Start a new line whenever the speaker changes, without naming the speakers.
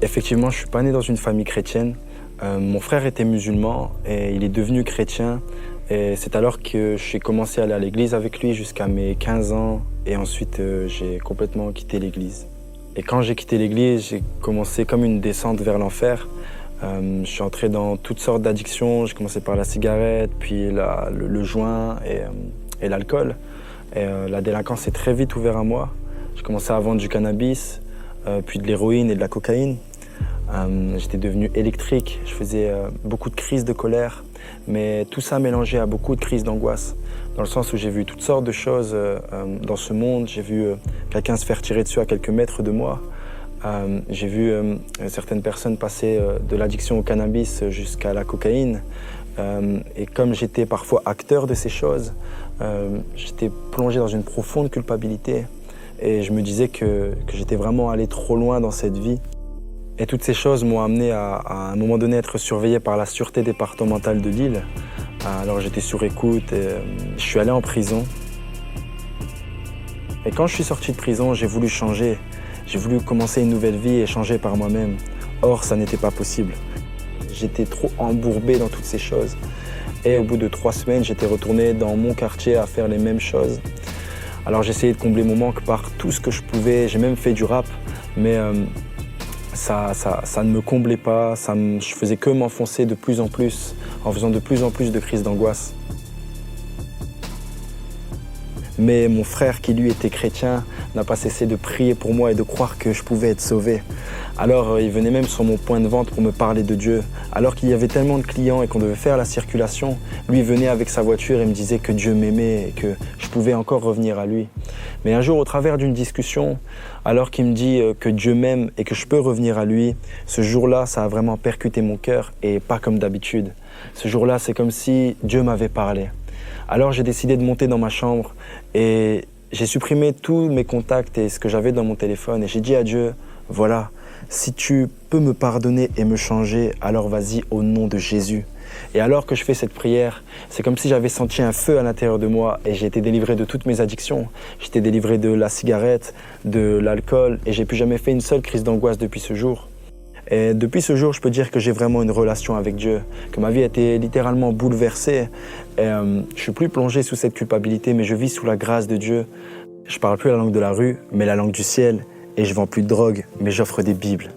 Effectivement, je ne suis pas né dans une famille chrétienne. Mon frère était musulman et il est devenu chrétien. Et c'est alors que j'ai commencé à aller à l'église avec lui jusqu'à mes 15 ans. Et ensuite, j'ai complètement quitté l'église. Et quand j'ai quitté l'église, j'ai commencé comme une descente vers l'enfer. Je suis entré dans toutes sortes d'addictions. J'ai commencé par la cigarette, puis le joint et l'alcool. Et la délinquance est très vite ouverte à moi. J'ai commencé à vendre du cannabis, puis de l'héroïne et de la cocaïne. J'étais devenu électrique, je faisais beaucoup de crises de colère, mais tout ça mélangé à beaucoup de crises d'angoisse, dans le sens où j'ai vu toutes sortes de choses dans ce monde. J'ai vu quelqu'un se faire tirer dessus à quelques mètres de moi. J'ai vu certaines personnes passer de l'addiction au cannabis jusqu'à la cocaïne. Et comme j'étais parfois acteur de ces choses, j'étais plongé dans une profonde culpabilité. Et je me disais que j'étais vraiment allé trop loin dans cette vie. Et toutes ces choses m'ont amené à un moment donné être surveillé par la sûreté départementale de Lille. Alors j'étais sur écoute et je suis allé en prison. Et quand je suis sorti de prison, j'ai voulu changer. J'ai voulu commencer une nouvelle vie et changer par moi-même. Or, ça n'était pas possible. J'étais trop embourbé dans toutes ces choses. Et au bout de 3 semaines, j'étais retourné dans mon quartier à faire les mêmes choses. Alors j'ai essayé de combler mon manque par tout ce que je pouvais. J'ai même fait du rap, mais ça ne me comblait pas. Je faisais que m'enfoncer de plus en plus, en faisant de plus en plus de crises d'angoisse. Mais mon frère, qui lui était chrétien, n'a pas cessé de prier pour moi et de croire que je pouvais être sauvé. Alors il venait même sur mon point de vente pour me parler de Dieu. Alors qu'il y avait tellement de clients et qu'on devait faire la circulation, lui venait avec sa voiture et me disait que Dieu m'aimait et que je pouvais encore revenir à lui. Mais un jour, au travers d'une discussion, alors qu'il me dit que Dieu m'aime et que je peux revenir à lui, ce jour-là, ça a vraiment percuté mon cœur et pas comme d'habitude. Ce jour-là, c'est comme si Dieu m'avait parlé. Alors j'ai décidé de monter dans ma chambre et j'ai supprimé tous mes contacts et ce que j'avais dans mon téléphone. Et j'ai dit à Dieu, voilà, si tu peux me pardonner et me changer, alors vas-y au nom de Jésus. Et alors que je fais cette prière, c'est comme si j'avais senti un feu à l'intérieur de moi et j'ai été délivré de toutes mes addictions. J'étais délivré de la cigarette, de l'alcool et j'ai plus jamais fait une seule crise d'angoisse depuis ce jour. Et depuis ce jour, je peux dire que j'ai vraiment une relation avec Dieu, que ma vie a été littéralement bouleversée. Et, je suis plus plongé sous cette culpabilité, mais je vis sous la grâce de Dieu. Je parle plus la langue de la rue, mais la langue du ciel. Et je vends plus de drogue, mais j'offre des Bibles.